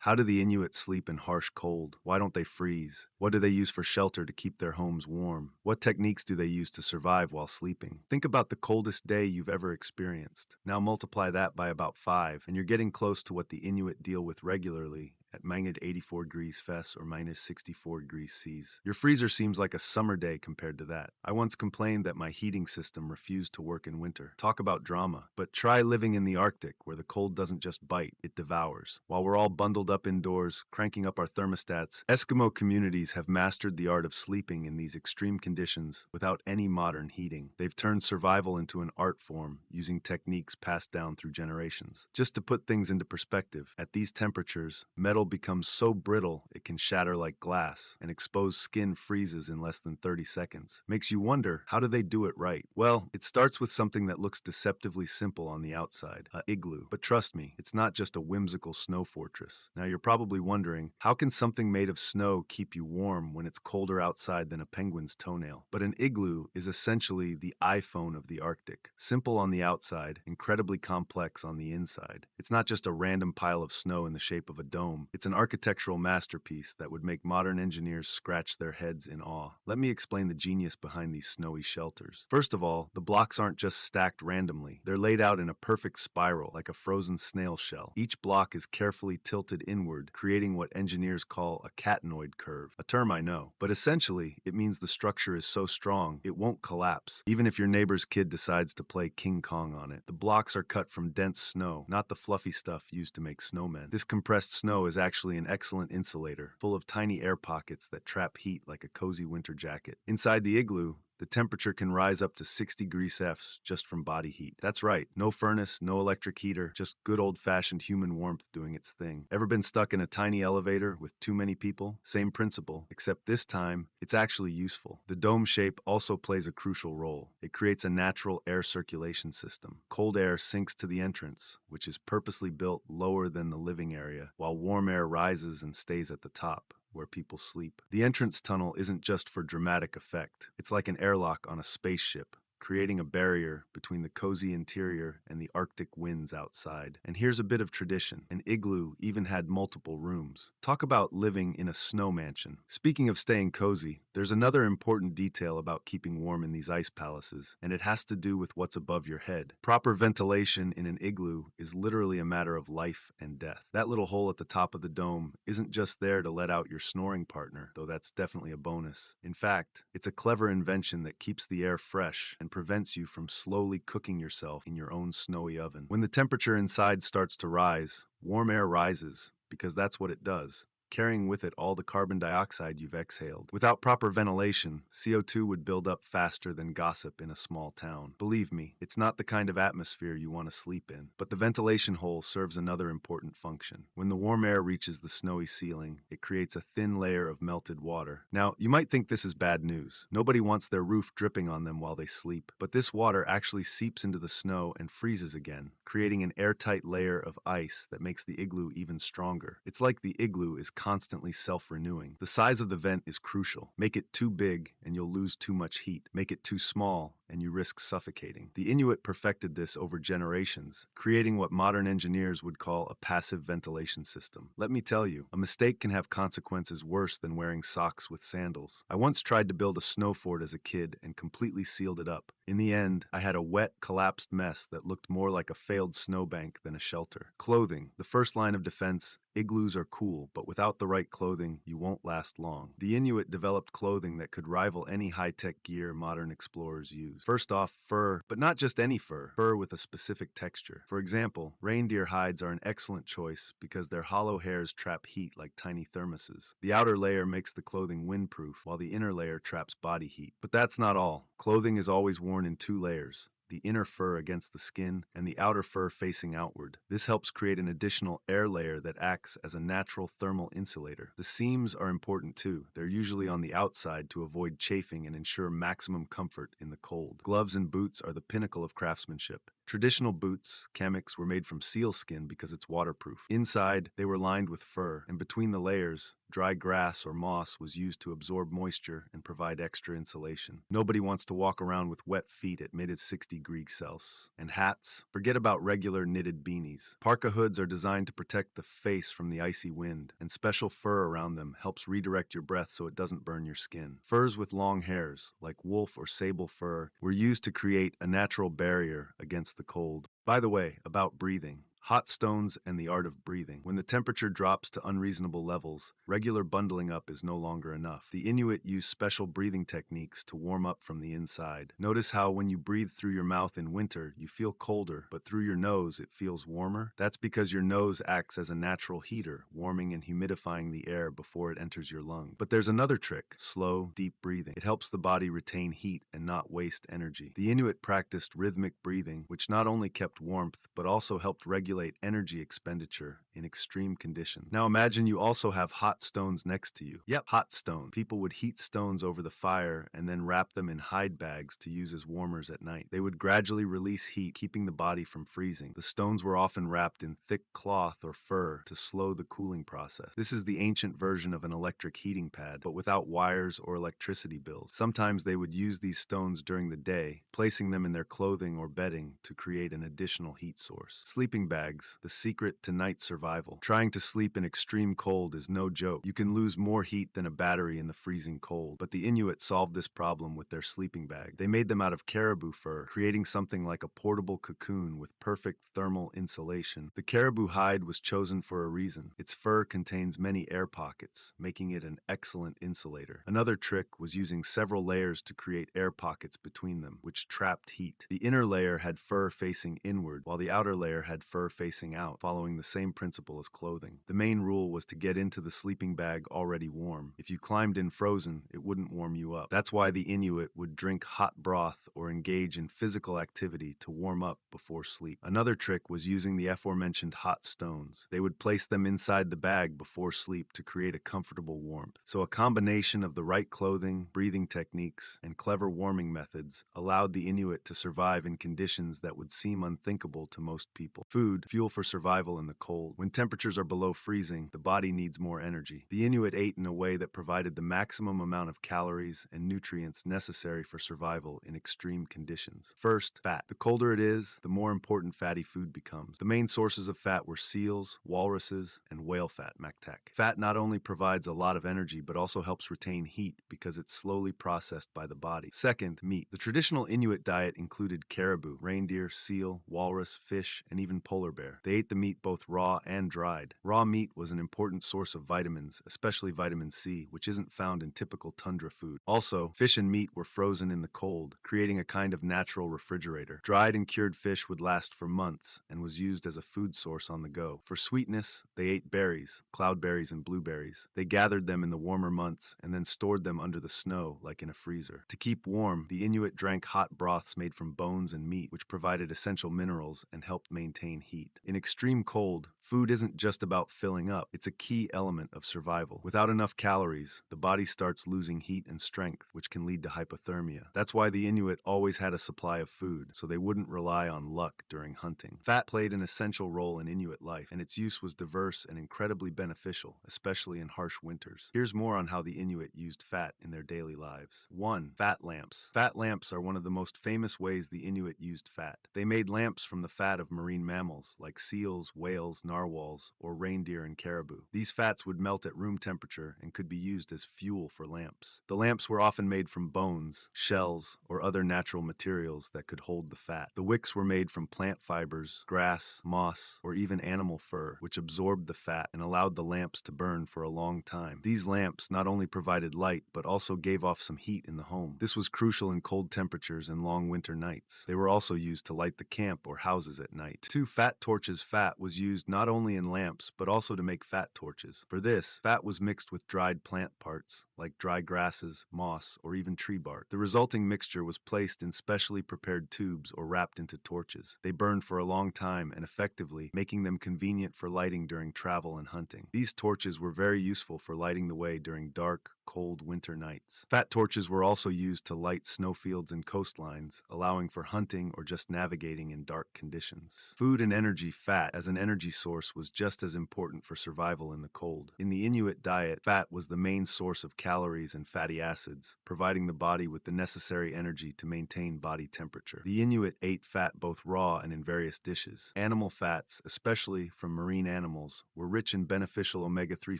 How do the Inuit sleep in harsh cold? Why don't they freeze? What do they use for shelter to keep their homes warm? What techniques do they use to survive while sleeping? Think about the coldest day you've ever experienced. Now multiply that by about 5, and you're getting close to what the Inuit deal with regularly at -84 degrees Fes or -64 degrees Cs. Your freezer seems like a summer day compared to that. I once complained that my heating system refused to work in winter. Talk about drama. But try living in the Arctic, where the cold doesn't just bite, it devours. While we're all bundled up indoors, cranking up our thermostats, Eskimo communities have mastered the art of sleeping in these extreme conditions without any modern heating. They've turned survival into an art form, using techniques passed down through generations. Just to put things into perspective, at these temperatures, metal becomes so brittle it can shatter like glass, and exposed skin freezes in less than 30 seconds. Makes you wonder, how do they do it right? Well, it starts with something that looks deceptively simple on the outside, a igloo. But trust me, it's not just a whimsical snow fortress. Now you're probably wondering, how can something made of snow keep you warm when it's colder outside than a penguin's toenail? But an igloo is essentially the iPhone of the Arctic. Simple on the outside, incredibly complex on the inside. It's not just a random pile of snow in the shape of a dome. It's an architectural masterpiece that would make modern engineers scratch their heads in awe. Let me explain the genius behind these snowy shelters. First of all, the blocks aren't just stacked randomly. They're laid out in a perfect spiral, like a frozen snail shell. Each block is carefully tilted inward, creating what engineers call a catenoid curve, a term I know. But essentially, it means the structure is so strong, it won't collapse, even if your neighbor's kid decides to play King Kong on it. The blocks are cut from dense snow, not the fluffy stuff used to make snowmen. This compressed snow is actually an excellent insulator, full of tiny air pockets that trap heat like a cozy winter jacket. Inside the igloo, the temperature can rise up to 60 degrees Fs just from body heat. That's right, no furnace, no electric heater, just good old-fashioned human warmth doing its thing. Ever been stuck in a tiny elevator with too many people? Same principle, except this time, it's actually useful. The dome shape also plays a crucial role. It creates a natural air circulation system. Cold air sinks to the entrance, which is purposely built lower than the living area, while warm air rises and stays at the top, where people sleep. The entrance tunnel isn't just for dramatic effect. It's like an airlock on a spaceship, creating a barrier between the cozy interior and the Arctic winds outside. And here's a bit of tradition. An igloo even had multiple rooms. Talk about living in a snow mansion. Speaking of staying cozy, there's another important detail about keeping warm in these ice palaces, and it has to do with what's above your head. Proper ventilation in an igloo is literally a matter of life and death. That little hole at the top of the dome isn't just there to let out your snoring partner, though that's definitely a bonus. In fact, it's a clever invention that keeps the air fresh and prevents you from slowly cooking yourself in your own snowy oven. When the temperature inside starts to rise, warm air rises, because that's what it does, carrying with it all the carbon dioxide you've exhaled. Without proper ventilation, CO2 would build up faster than gossip in a small town. Believe me, it's not the kind of atmosphere you want to sleep in. But the ventilation hole serves another important function. When the warm air reaches the snowy ceiling, it creates a thin layer of melted water. Now, you might think this is bad news. Nobody wants their roof dripping on them while they sleep. But this water actually seeps into the snow and freezes again, creating an airtight layer of ice that makes the igloo even stronger. It's like the igloo is constantly self-renewing. The size of the vent is crucial. Make it too big and you'll lose too much heat. Make it too small and you risk suffocating. The Inuit perfected this over generations, creating what modern engineers would call a passive ventilation system. Let me tell you, a mistake can have consequences worse than wearing socks with sandals. I once tried to build a snow fort as a kid and completely sealed it up. In the end, I had a wet, collapsed mess that looked more like a failed snowbank than a shelter. Clothing, the first line of defense. Igloos are cool, but without the right clothing, you won't last long. The Inuit developed clothing that could rival any high-tech gear modern explorers use. First off, fur, but not just any fur. Fur with a specific texture. For example, reindeer hides are an excellent choice because their hollow hairs trap heat like tiny thermoses. The outer layer makes the clothing windproof, while the inner layer traps body heat. But that's not all. Clothing is always worn in 2 layers. The inner fur against the skin, and the outer fur facing outward. This helps create an additional air layer that acts as a natural thermal insulator. The seams are important too. They're usually on the outside to avoid chafing and ensure maximum comfort in the cold. Gloves and boots are the pinnacle of craftsmanship. Traditional boots, kamiks, were made from seal skin because it's waterproof. Inside, they were lined with fur, and between the layers, dry grass or moss was used to absorb moisture and provide extra insulation. Nobody wants to walk around with wet feet at -60 degrees Celsius. And hats? Forget about regular knitted beanies. Parka hoods are designed to protect the face from the icy wind, and special fur around them helps redirect your breath so it doesn't burn your skin. Furs with long hairs, like wolf or sable fur, were used to create a natural barrier against the cold. By the way, about breathing. Hot stones and the art of breathing. When the temperature drops to unreasonable levels, regular bundling up is no longer enough. The Inuit use special breathing techniques to warm up from the inside. Notice how when you breathe through your mouth in winter, you feel colder, but through your nose it feels warmer? That's because your nose acts as a natural heater, warming and humidifying the air before it enters your lungs. But there's another trick: slow, deep breathing. It helps the body retain heat and not waste energy. The Inuit practiced rhythmic breathing, which not only kept warmth, but also helped regulate energy expenditure in extreme conditions. Now imagine you also have hot stones next to you. Yep, hot stone. People would heat stones over the fire and then wrap them in hide bags to use as warmers at night. They would gradually release heat, keeping the body from freezing. The stones were often wrapped in thick cloth or fur to slow the cooling process. This is the ancient version of an electric heating pad, but without wires or electricity bills. Sometimes they would use these stones during the day, placing them in their clothing or bedding to create an additional heat source. Sleeping bags, the secret to night survival. Trying to sleep in extreme cold is no joke. You can lose more heat than a battery in the freezing cold. But the Inuit solved this problem with their sleeping bag. They made them out of caribou fur, creating something like a portable cocoon with perfect thermal insulation. The caribou hide was chosen for a reason. Its fur contains many air pockets, making it an excellent insulator. Another trick was using several layers to create air pockets between them, which trapped heat. The inner layer had fur facing inward, while the outer layer had fur facing out, following the same principle as clothing. The main rule was to get into the sleeping bag already warm. If you climbed in frozen, it wouldn't warm you up. That's why the Inuit would drink hot broth or engage in physical activity to warm up before sleep. Another trick was using the aforementioned hot stones. They would place them inside the bag before sleep to create a comfortable warmth. So a combination of the right clothing, breathing techniques, and clever warming methods allowed the Inuit to survive in conditions that would seem unthinkable to most people. Food, fuel for survival in the cold. When temperatures are below freezing, the body needs more energy. The Inuit ate in a way that provided the maximum amount of calories and nutrients necessary for survival in extreme conditions. First, fat. The colder it is, the more important fatty food becomes. The main sources of fat were seals, walruses, and whale fat, maktak. Fat not only provides a lot of energy, but also helps retain heat because it's slowly processed by the body. Second, meat. The traditional Inuit diet included caribou, reindeer, seal, walrus, fish, and even polar bear. They ate the meat both raw and dried. Raw meat was an important source of vitamins, especially vitamin C, which isn't found in typical tundra food. Also, fish and meat were frozen in the cold, creating a kind of natural refrigerator. Dried and cured fish would last for months and was used as a food source on the go. For sweetness, they ate berries, cloudberries and blueberries. They gathered them in the warmer months and then stored them under the snow like in a freezer. To keep warm, the Inuit drank hot broths made from bones and meat, which provided essential minerals and helped maintain heat. In extreme cold, food isn't just about filling up, it's a key element of survival. Without enough calories, the body starts losing heat and strength, which can lead to hypothermia. That's why the Inuit always had a supply of food, so they wouldn't rely on luck during hunting. Fat played an essential role in Inuit life, and its use was diverse and incredibly beneficial, especially in harsh winters. Here's more on how the Inuit used fat in their daily lives. 1. Fat lamps. Fat lamps are one of the most famous ways the Inuit used fat. They made lamps from the fat of marine mammals like seals, whales, narwhals, or reindeer and caribou. These fats would melt at room temperature and could be used as fuel for lamps. The lamps were often made from bones, shells, or other natural materials that could hold the fat. The wicks were made from plant fibers, grass, moss, or even animal fur, which absorbed the fat and allowed the lamps to burn for a long time. These lamps not only provided light, but also gave off some heat in the home. This was crucial in cold temperatures and long winter nights. They were also used to light the camp or houses at night. 2. Fat torches. Fat was used not not only in lamps, but also to make fat torches. For this, fat was mixed with dried plant parts, like dry grasses, moss, or even tree bark. The resulting mixture was placed in specially prepared tubes or wrapped into torches. They burned for a long time and effectively, making them convenient for lighting during travel and hunting. These torches were very useful for lighting the way during dark, cold winter nights. Fat torches were also used to light snowfields and coastlines, allowing for hunting or just navigating in dark conditions. Food and energy. Fat as an energy source was just as important for survival in the cold. In the Inuit diet, fat was the main source of calories and fatty acids, providing the body with the necessary energy to maintain body temperature. The Inuit ate fat both raw and in various dishes. Animal fats, especially from marine animals, were rich in beneficial omega-3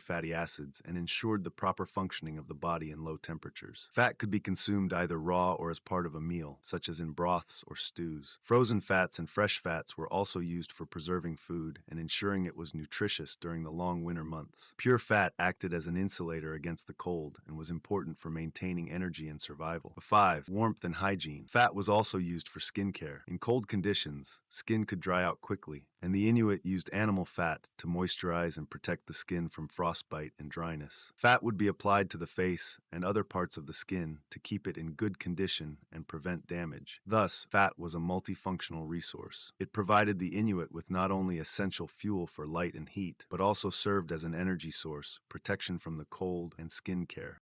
fatty acids and ensured the proper functioning of the body in low temperatures. Fat could be consumed either raw or as part of a meal, such as in broths or stews. Frozen fats and fresh fats were also used for preserving food and ensuring it was nutritious during the long winter months. Pure fat acted as an insulator against the cold and was important for maintaining energy and survival. 5. Warmth and hygiene. Fat was also used for skincare. In cold conditions, skin could dry out quickly, and the Inuit used animal fat to moisturize and protect the skin from frostbite and dryness. Fat would be applied to the face and other parts of the skin to keep it in good condition and prevent damage. Thus, fat was a multifunctional resource. It provided the Inuit with not only essential fuel for light and heat, but also served as an energy source, protection from the cold, and skin care.